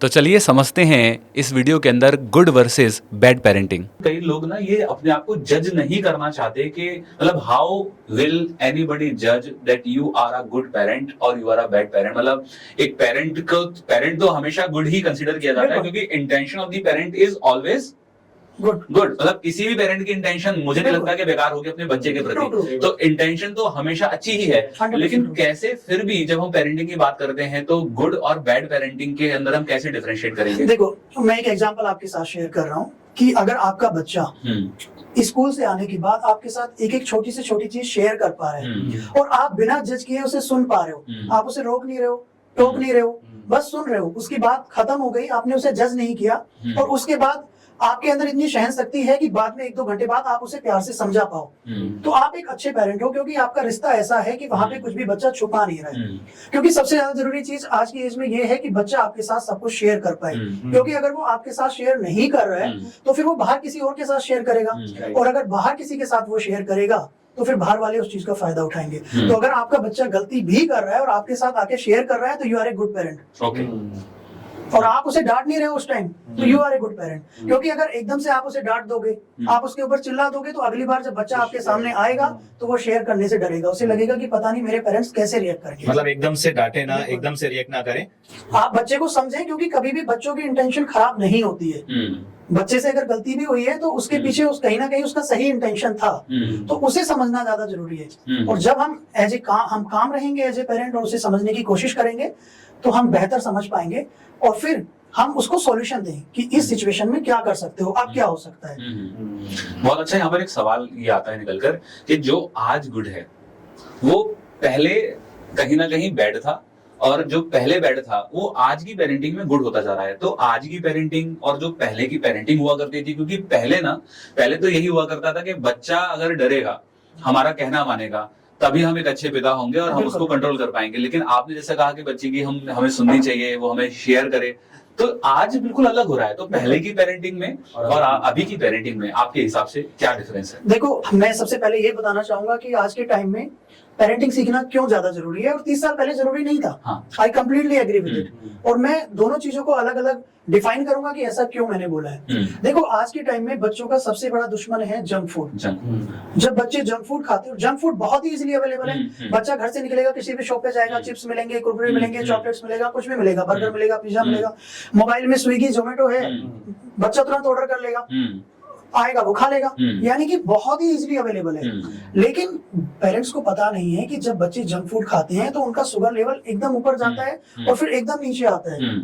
तो चलिए समझते हैं इस वीडियो के अंदर गुड वर्सेस बैड पेरेंटिंग। कई लोग ना ये अपने आप को जज नहीं करना चाहते कि मतलब हाउ विल एनीबडी जज that you are a good parent और you are a bad parent. मतलब एक पेरेंट तो हमेशा गुड ही कंसीडर किया जाता है, क्योंकि intention of the parent is always good. मतलब किसी भी पेरेंट की इंटेंशन मुझे नहीं लगता कि बेकार होगी अपने बच्चे के प्रति। तो इंटेंशन तो हमेशा अच्छी ही है, लेकिन कैसे फिर भी जब हम पेरेंटिंग की बात करते हैं तो गुड और बैड पेरेंटिंग के अंदर हम कैसे डिफरेंशिएट करेंगे? देखो, मैं एक एग्जांपल आपके साथ शेयर कर रहा हूँ कि अगर आपका बच्चा स्कूल से आने के बाद आपके साथ एक एक छोटी से छोटी चीज शेयर कर पा रहे हैं और आप बिना जज किए उसे सुन पा रहे हो, आप उसे रोक नहीं रहे हो, टोक नहीं रहे हो, बस सुन रहे हो, उसकी बात खत्म हो गई, आपने उसे जज नहीं किया और उसके बाद आपके अंदर इतनी सहन शक्ति है कि बाद में 1-2 घंटे बाद आप उसे प्यार से समझा पाओ, तो आप एक अच्छे पेरेंट हो, क्योंकि आपका रिश्ता ऐसा है कि वहां पे कुछ भी बच्चा छुपा नहीं रहा है। क्योंकि सबसे ज्यादा जरूरी चीज आज की एज में ये है कि बच्चा आपके साथ सब कुछ शेयर कर पाए, क्योंकि अगर वो आपके साथ शेयर नहीं कर रहा है तो फिर वो बाहर किसी और के साथ शेयर करेगा, और अगर बाहर किसी के साथ वो शेयर करेगा तो फिर बाहर वाले उस चीज का फायदा उठाएंगे। तो अगर आपका बच्चा गलती भी कर रहा है और आपके साथ आके शेयर कर रहा है तो you are a good parent. और आप उसे डांट नहीं रहे हो उस टाइम, तो you are a good parent. क्योंकि अगर एकदम से आप उसे डांट दोगे, आप उसके ऊपर चिल्ला दोगे, तो अगली बार जब बच्चा आपके सामने आएगा तो वो शेयर करने से डरेगा, उसे लगेगा कि पता नहीं मेरे पेरेंट्स कैसे रिएक्ट करेंगे। मतलब एकदम से डांटे ना, एकदम से रिएक्ट ना करें, आप बच्चे को समझें, क्योंकि कभी भी बच्चों की इंटेंशन खराब नहीं होती है। बच्चे से अगर गलती भी हुई है तो उसके पीछे कहीं ना कहीं उसका सही इंटेंशन था, तो उसे समझना ज्यादा जरूरी है। और जब हम हम काम रहेंगे एज ए पेरेंट और उसे समझने की कोशिश करेंगे तो हम बेहतर समझ पाएंगे और फिर हम उसको सॉल्यूशन दें कि इस सिचुएशन में क्या कर सकते हो, अब क्या हो सकता है। बहुत अच्छा। यहाँ पर एक सवाल ये आता है निकलकर कि जो आज गुड है वो पहले कहीं ना कहीं बैड था, और जो पहले बैड था वो आज की पेरेंटिंग में गुड होता जा रहा है। तो आज की पेरेंटिंग और जो पहले की पेरेंटिंग हुआ करती थी, क्योंकि पहले तो यही हुआ करता था कि बच्चा अगर डरेगा, हमारा कहना मानेगा, तभी हम एक अच्छे पिता होंगे और हम उसको कंट्रोल कर पाएंगे। लेकिन आपने जैसे कहा कि बच्चे की हमें सुननी चाहिए, वो हमें शेयर करे, तो आज बिल्कुल अलग हो रहा है। तो पहले की पेरेंटिंग में और अभी की पेरेंटिंग में आपके हिसाब से क्या डिफरेंस है? देखो, मैं सबसे पहले ये बताना चाहूंगा कि आज के टाइम में पेरेंटिंग सीखना क्यों ज्यादा जरूरी है और 30 साल पहले जरूरी नहीं था। I completely agree with it. और मैं दोनों चीजों को अलग अलग डिफाइन करूंगा कि ऐसा क्यों मैंने बोला है। देखो, आज के टाइम में बच्चों का सबसे बड़ा दुश्मन है जंक फूड। जब बच्चे जंक फूड खाते हैं, जंक फूड बहुत ही इजीली अवेलेबल है। बच्चा घर से निकलेगा, किसी भी शॉप पे जाएगा, चिप्स मिलेंगे, कुरकुरे मिलेंगे, चॉकलेट्स मिलेगा, कुछ भी मिलेगा, बर्गर मिलेगा, पिज्जा मिलेगा, मोबाइल में स्विगी जोमेटो है, बच्चा तुरंत ऑर्डर कर लेगा, आएगा वो खा लेगा, यानी कि बहुत ही इजीली अवेलेबल है। लेकिन पेरेंट्स को पता नहीं है कि जब बच्चे जंक फूड खाते हैं तो उनका शुगर लेवल एकदम ऊपर जाता है और फिर एकदम नीचे आता है।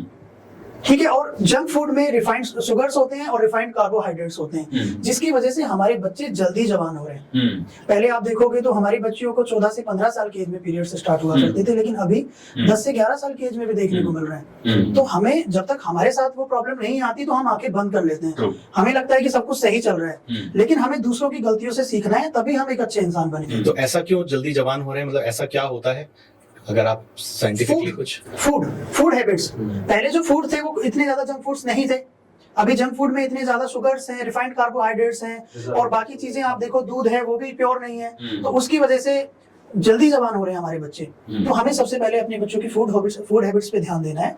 ठीक है, और जंक फूड में रिफाइंड शुगर्स होते हैं और रिफाइंड कार्बोहाइड्रेट्स होते हैं, जिसकी वजह से हमारे बच्चे जल्दी जवान हो रहे हैं। पहले आप देखोगे तो हमारी बच्चियों को 14 से 15 साल की एज में पीरियड्स स्टार्ट हुआ करते थे, लेकिन अभी 10 से 11 साल की एज में भी देखने को मिल रहे हैं। तो हमें जब तक हमारे साथ वो प्रॉब्लम नहीं आती तो हम आंखें बंद कर लेते हैं। हमें लगता है कि सब कुछ सही चल रहा है, लेकिन हमें दूसरों की गलतियों से सीखना है, तभी हम एक अच्छे इंसान बनेंगे। तो ऐसा क्यों जल्दी जवान हो रहे हैं, मतलब ऐसा क्या होता है? अगर आप साइंटिफिकली कुछ फूड हैबिट्स, पहले जो फूड थे वो इतने ज्यादा जंक फूड्स नहीं थे। अभी जंक फूड में इतने ज्यादा शुगर्स हैं, रिफाइंड कार्बोहाइड्रेट्स हैं, और बाकी चीजें आप देखो, दूध है वो भी प्योर नहीं है, तो उसकी वजह से जल्दी जवान हो रहे हैं हमारे बच्चे। तो हमें सबसे पहले अपने बच्चों की फूड हैबिट्स पे ध्यान देना है।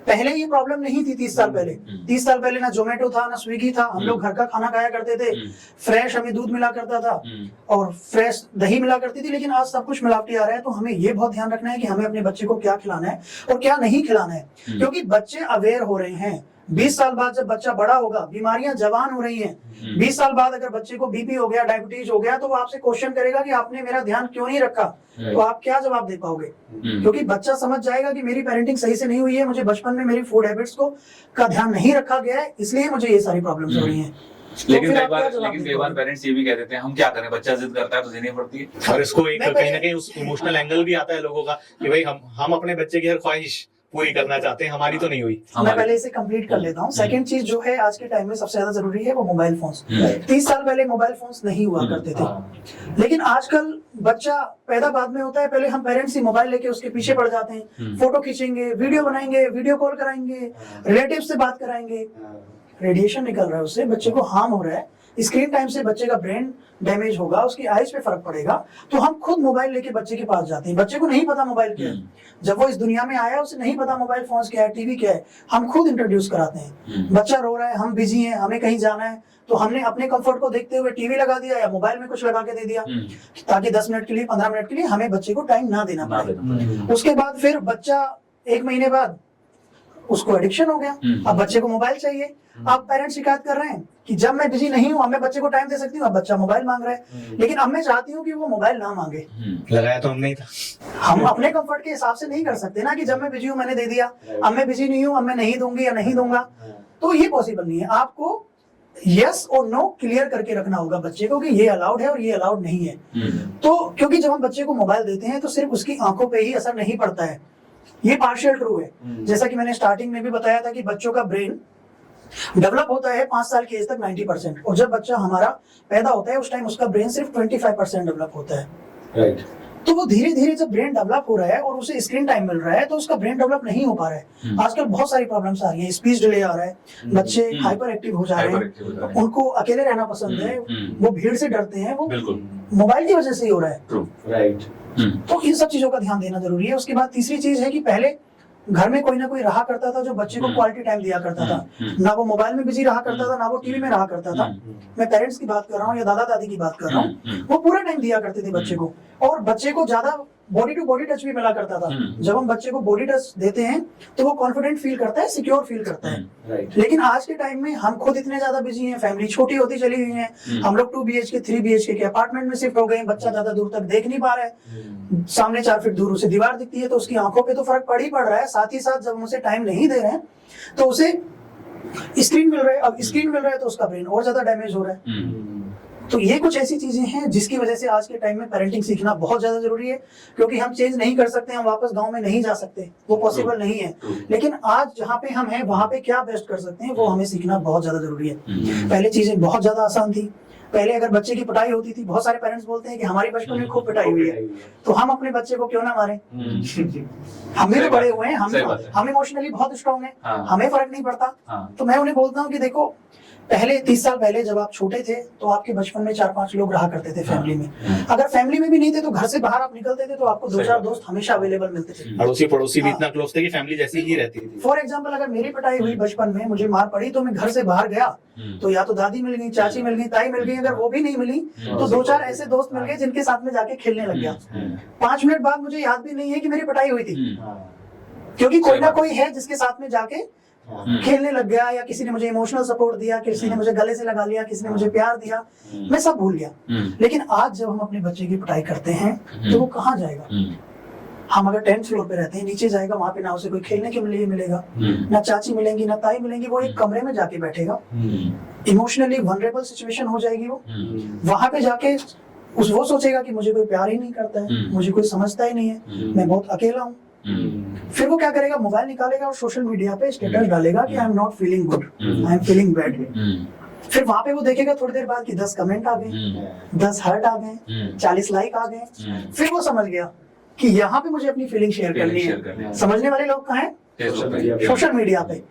पहले ये प्रॉब्लम नहीं थी 30 साल पहले। 30 साल पहले ना जोमेटो था, ना स्विगी था, हम लोग घर का खाना खाया करते थे, फ्रेश हमें दूध मिला करता था और फ्रेश दही मिला करती थी। लेकिन आज सब कुछ मिलावटी आ रहा है, तो हमें ये बहुत ध्यान रखना है कि हमें अपने बच्चे को क्या खिलाना है और क्या नहीं खिलाना है, क्योंकि बच्चे अवेयर हो रहे हैं। 20 साल बाद जब बच्चा बड़ा होगा, बीमारियां जवान हो रही हैं। 20 साल बाद अगर बच्चे को बीपी हो गया, डायबिटीज हो गया, तो वो आपसे क्वेश्चन करेगा कि आपने मेरा ध्यान क्यों नहीं रखा। तो आप क्या जवाब दे पाओगे? क्योंकि बच्चा समझ जाएगा कि मेरी पेरेंटिंग सही से नहीं हुई है, मुझे बचपन में मेरी फूड हैबिट्स का ध्यान नहीं रखा गया है, इसलिए मुझे ये सारी प्रॉब्लम्स हो रही हैं। लेकिन कई बार पेरेंट्स ये भी कह देते हैं, हम क्या करें, बच्चा जिद करता है तो देनी पड़ती है। और इसको एक कहीं ना कहीं उस इमोशनल एंगल भी आता है लोगों का कि भाई हम अपने बच्चे की हर ख्वाहिश पूरी करना चाहते हैं, हमारी तो नहीं हुई। मैं पहले इसे कंप्लीट कर लेता हूँ। सेकंड चीज जो है आज के टाइम में सबसे ज्यादा जरूरी है वो मोबाइल फोन्स। 30 साल पहले मोबाइल फोन्स नहीं हुआ करते थे, लेकिन आजकल बच्चा पैदा बाद में होता है, पहले हम पेरेंट्स ही मोबाइल लेके उसके पीछे पड़ जाते हैं, फोटो खींचेंगे, वीडियो बनाएंगे, वीडियो कॉल कराएंगे, रिलेटिव से बात कराएंगे। रेडिएशन निकल रहा है उससे, बच्चे को हार्म हो रहा है। स्क्रीन टाइम से बच्चे का ब्रेन डैमेज होगा, उसकी आइज पे फर्क पड़ेगा, तो हम खुद मोबाइल लेके बच्चे के पास जाते हैं। बच्चे को नहीं पता मोबाइल क्या है, जब वो इस दुनिया में आया उसे नहीं पता मोबाइल फोन क्या है, टीवी क्या है, हम खुद इंट्रोड्यूस कराते हैं। बच्चा रो रहा है, हम बिजी हैं, हमें कहीं जाना है, तो हमने अपने कंफर्ट को देखते हुए टीवी लगा दिया या मोबाइल में कुछ लगा के दे दिया, ताकि 10 मिनट के लिए 15 मिनट के लिए हमें बच्चे को टाइम ना देना पड़े। उसके बाद फिर बच्चा 1 महीने बाद उसको एडिक्शन हो गया, अब बच्चे को मोबाइल चाहिए। अब पेरेंट्स शिकायत कर रहे हैं कि जब मैं बिजी नहीं हूँ अब मैं बच्चे को टाइम दे सकती हूँ, अब बच्चा मोबाइल मांग रहा है। लेकिन अब मैं चाहती हूँ कि वो मोबाइल ना मांगे। लगाया तो हमने ही था। हम अपने कंफर्ट के हिसाब से नहीं कर सकते ना कि जब मैं बिजी हूँ मैंने दे दिया, अब मैं बिजी नहीं हूँ अब मैं नहीं दूंगी या नहीं दूंगा, तो ये पॉसिबल नहीं है। आपको यस और नो क्लियर करके रखना होगा बच्चे को कि ये अलाउड है और ये अलाउड नहीं है। तो क्योंकि जब हम बच्चे को मोबाइल देते हैं तो सिर्फ उसकी आंखों पे ही असर नहीं पड़ता है, ये पार्शियल ट्रू है। जैसा कि मैंने स्टार्टिंग में भी बताया था कि बच्चों का ब्रेन डेवलप होता है 5 साल की एज तक 90%, और जब बच्चा हमारा पैदा होता है उस टाइम उसका ब्रेन सिर्फ 25% डेवलप होता है। राइट। तो वो धीरे धीरे जब ब्रेन डेवलप हो रहा है और उसे स्क्रीन टाइम मिल रहा है तो उसका ब्रेन डेवलप नहीं हो पा रहा है। आजकल बहुत सारी प्रॉब्लम्स आ रही है, स्पीच डिले आ रहा है, बच्चे हाइपर एक्टिव हो जा रहे हैं, उनको अकेले रहना पसंद है, वो भीड़ से डरते हैं, वो मोबाइल की वजह से ही हो रहा है। राइट। तो इन सब चीजों का ध्यान देना जरूरी है। उसके बाद तीसरी चीज है कि पहले घर में कोई ना कोई रहा करता था जो बच्चे को क्वालिटी टाइम दिया करता था, ना वो मोबाइल में बिजी रहा करता था, ना वो टीवी में रहा करता था। मैं पेरेंट्स की बात कर रहा हूँ या दादा दादी की बात कर रहा हूँ, वो पूरा टाइम दिया करते थे बच्चे को, और बच्चे को ज्यादा बॉडी टू बॉडी टच भी मिला करता था। जब हम बच्चे को बॉडी टच देते हैं तो वो कॉन्फिडेंट फील करता है, सिक्योर फील करता है। लेकिन आज के टाइम में हम खुद इतने ज्यादा बिजी हैं, फैमिली छोटी होती चली हुई है, हम लोग 2 BHK 3 BHK के अपार्टमेंट में शिफ्ट हो गए, बच्चा ज्यादा दूर तक देख नहीं पा रहा है, सामने 4 फीट दूर उसे दीवार दिखती है तो उसकी आंखों पे तो फर्क पड़ ही पड़ रहा है। साथ ही साथ जब हम उसे टाइम नहीं दे रहे हैं तो उसे स्क्रीन मिल रहा है, अब स्क्रीन मिल रहा है तो उसका ब्रेन और ज्यादा डैमेज हो रहा है। तो ये कुछ ऐसी चीजें हैं जिसकी वजह से आज के टाइम में पेरेंटिंग सीखना बहुत ज्यादा जरूरी है, क्योंकि हम चेंज नहीं कर सकते, हम वापस गांव में नहीं जा सकते, वो पॉसिबल नहीं है। लेकिन आज जहाँ पे हम हैं वहां पे क्या बेस्ट कर सकते हैं वो हमें सीखना बहुत ज्यादा जरूरी है। पहले चीजें बहुत ज्यादा आसान थी, पहले अगर बच्चे की पिटाई होती थी, बहुत सारे पेरेंट्स बोलते हैं कि हमारी बचपन में खूब पिटाई हुई है, तो हम अपने बच्चे को क्यों ना मारें। हम भी तो बड़े हुए हैं, हम इमोशनली बहुत स्ट्रांग हैं, हमें फर्क नहीं पड़ता। तो मैं उन्हें बोलता हूँ कि देखो पहले 30 साल पहले जब आप छोटे थे तो आपके बचपन में 4-5 लोग रहा करते थे फैमिली में। अगर फैमिली में भी नहीं थे तो घर से बाहर आप निकलते थे तो आपको 2-4 दोस्त हमेशा अवेलेबल मिलते थे। अड़ोसी पड़ोसी भी इतना क्लोज थे कि फैमिली जैसी ही रहती थी। फॉर एग्जाम्पल अगर मेरी पिटाई हुई बचपन में, मुझे मार पड़ी, तो मैं घर से बाहर गया तो या तो दादी मिल गई, चाची मिल गई, ताई मिल गई, अगर वो भी नहीं मिली तो 2-4 ऐसे दोस्त मिल गए जिनके साथ में जाके खेलने लग गया। 5 मिनट बाद मुझे याद भी नहीं है कि मेरी पिटाई हुई थी, क्योंकि कोई ना कोई है जिसके साथ में जाके खेलने लग गया, या किसी ने मुझे इमोशनल सपोर्ट दिया, किसी ने मुझे गले से लगा लिया, किसी ने मुझे प्यार दिया, मैं सब भूल गया। लेकिन आज जब हम अपने बच्चे की पिटाई करते हैं तो वो कहाँ जाएगा। हम अगर 10th फ्लोर पे रहते हैं, नीचे जाएगा, वहां पे ना उसे कोई खेलने के लिए मिलेगा, ना चाची मिलेंगी, ना ताई मिलेंगी, वो एक कमरे में जाके बैठेगा, इमोशनली वनरेबल सिचुएशन हो जाएगी। वो वहां पे जाके वो सोचेगा कि मुझे कोई प्यार ही नहीं करता है, मुझे कोई समझता ही नहीं है, मैं बहुत अकेला हूँ। फिर वो क्या करेगा, मोबाइल निकालेगा और सोशल मीडिया पे स्टेटस डालेगा कि I am not feeling good, I am feeling bad. फिर वहां पे वो देखेगा थोड़ी देर बाद कि 10 कमेंट आ गए, 10 हार्ट आ गए, 40 लाइक आ गए। फिर वो समझ गया कि यहाँ पे मुझे अपनी फीलिंग शेयर करनी है। समझने वाले लोग कहाँ हैं? सोशल मीडिया पे।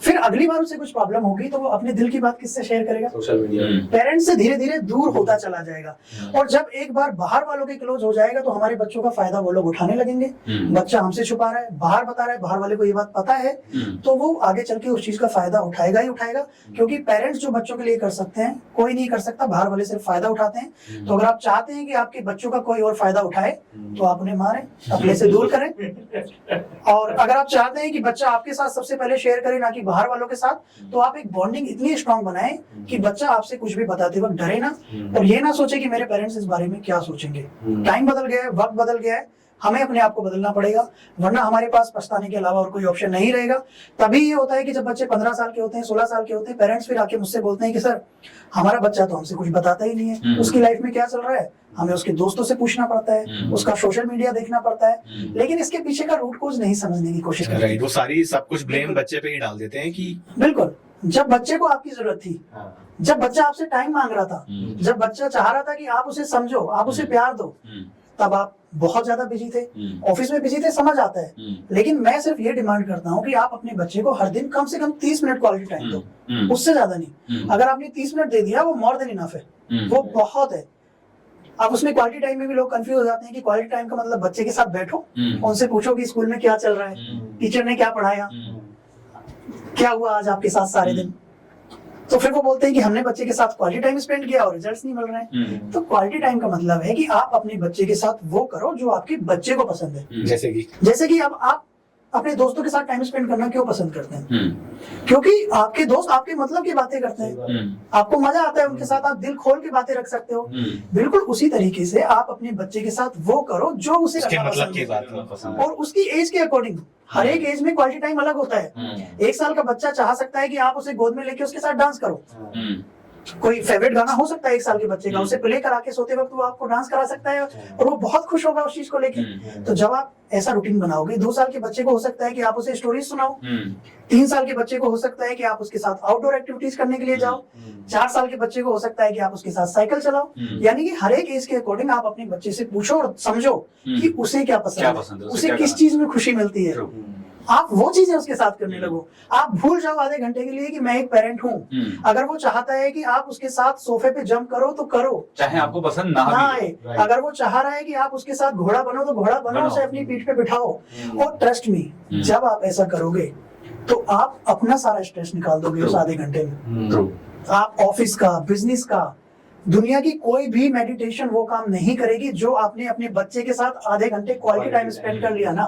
फिर अगली बार उसे कुछ प्रॉब्लम होगी तो वो अपने दिल की बात किससे शेयर करेगा? Social media. पेरेंट्स से धीरे धीरे दूर होता चला जाएगा, और जब एक बार बाहर वालों के क्लोज हो जाएगा तो हमारे बच्चों का फायदा वो लोग उठाने लगेंगे। बच्चा हमसे छुपा रहा है, बाहर बता रहा है, बाहर वाले को ये बात पता है, तो वो आगे चल के उस चीज का फायदा उठाएगा ही उठाएगा। क्योंकि पेरेंट्स जो बच्चों के लिए कर सकते हैं कोई नहीं कर सकता, बाहर वाले सिर्फ फायदा उठाते हैं। तो अगर आप चाहते हैं कि आपके बच्चों का कोई और फायदा उठाए तो आप उन्हें मारें, अपने से दूर करें। और अगर आप चाहते हैं कि बच्चा आपके साथ सबसे पहले शेयर करे, ना कि बाहर वालों के साथ, तो आप एक बॉन्डिंग इतनी स्ट्रांग बनाएं कि बच्चा आपसे कुछ भी बताते वक्त डरे ना, और ये ना सोचे कि मेरे पेरेंट्स इस बारे में क्या सोचेंगे। टाइम बदल गया है, वक्त बदल गया है, हमें अपने आप को बदलना पड़ेगा, वरना हमारे पास पछताने के अलावा और कोई ऑप्शन नहीं रहेगा। तभी ये होता है कि जब बच्चे 15 साल के होते हैं, 16 साल के होते हैं, पेरेंट्स फिर आके मुझसे बोलते हैं कि सर हमारा बच्चा तो हमसे कुछ बताता ही नहीं है, उसकी लाइफ में क्या चल रहा है हमें उसके दोस्तों से पूछना पड़ता है, उसका सोशल मीडिया देखना पड़ता है, लेकिन इसके पीछे का रूट कोज नहीं समझने की कोशिश करते। वो सारी सब कुछ ब्लेम बच्चे पे ही डाल देते हैं कि बिल्कुल, जब बच्चे को आपकी जरूरत थी, जब बच्चा आपसे टाइम मांग रहा था, जब बच्चा चाह रहा था कि आप उसे समझो, आप उसे प्यार दो, तब आप बहुत ज्यादा बिजी थे, ऑफिस में बिजी थे, समझ आता है। लेकिन मैं सिर्फ ये डिमांड करता हूँ कि आप अपने बच्चे को हर दिन कम से कम 30 मिनट क्वालिटी टाइम दो, उससे ज्यादा नहीं। अगर आपने 30 मिनट दे दिया वो मोर देन इनफ है, वो बहुत है। अब उसमें क्वालिटी टाइम में भी लोग कंफ्यूज हो जाते हैं कि क्वालिटी टाइम का मतलब बच्चे के साथ बैठो, उनसे पूछो कि स्कूल में क्या चल रहा है, टीचर ने क्या पढ़ाया, क्या हुआ आज आपके साथ सारे दिन। तो फिर वो बोलते हैं कि हमने बच्चे के साथ क्वालिटी टाइम स्पेंड किया और रिजल्ट्स नहीं मिल रहे हैं। तो क्वालिटी टाइम का मतलब है कि आप अपने बच्चे के साथ वो करो जो आपके बच्चे को पसंद है। जैसे कि अब आप अपने दोस्तों के साथ टाइम स्पेंड करना क्यों पसंद करते हैं? क्योंकि आपके दोस्त आपके मतलब की बातें करते हैं, आपको मजा आता है उनके साथ, आप दिल खोल के बातें रख सकते हो। बिल्कुल उसी तरीके से आप अपने बच्चे के साथ वो करो जो उसे पसंद है और उसकी एज के अकॉर्डिंग। हर एक एज में क्वालिटी टाइम अलग होता है। 1 साल का बच्चा चाह सकता है कि आप उसे गोद में लेके उसके साथ डांस करो। कोई फेवरेट गाना हो सकता है 1 साल के बच्चे का, उसे प्ले करा के सोते वक्त वो आपको डांस करा सकता है और वो बहुत खुश होगा उस चीज को लेके। तो जब आप ऐसा रूटीन बनाओगे, 2 साल के बच्चे को हो सकता है कि आप उसे स्टोरीज सुनाओ, 3 साल के बच्चे को हो सकता है कि आप उसके साथ आउटडोर एक्टिविटीज करने के लिए जाओ, 4 साल के बच्चे को हो सकता है कि आप उसके साथ साइकिल चलाओ। यानी कि हर एक एज के अकॉर्डिंग आप अपने बच्चे से पूछो और समझो कि उसे क्या पसंद है, उसे किस चीज में खुशी मिलती है, आप वो चीजें उसके साथ करने लगो। आप भूल जाओ आधे घंटे के लिए कि मैं एक पेरेंट हूँ। अगर वो चाहता है कि आप उसके साथ सोफे पे जंप करो तो करो, चाहे आपको पसंद ना आए। अगर वो चाह रहा है कि आप उसके साथ घोड़ा बनो तो घोड़ा बनो, उसे अपनी पीठ पे बिठाओ। और ट्रस्ट मी, जब आप ऐसा करोगे तो आप अपना सारा स्ट्रेस निकाल दोगे उस आधे घंटे में। आप ऑफिस का, बिजनेस का, दुनिया की कोई भी मेडिटेशन वो काम नहीं करेगी जो आपने अपने बच्चे के साथ आधे घंटे क्वालिटी टाइम स्पेंड कर लिया ना,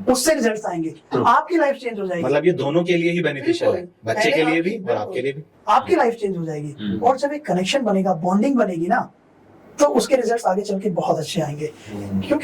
उससे रिजल्ट्स आएंगे, आपकी लाइफ चेंज हो जाएगी। मतलब ये दोनों के लिए ही बेनिफिशियल है, बच्चे के लिए भी और आपके लिए भी। आपकी लाइफ चेंज हो जाएगी और जब एक कनेक्शन बनेगा, बॉन्डिंग बनेगी ना, तो उसके रिजल्ट्स आगे चल के बहुत अच्छे आएंगे। क्योंकि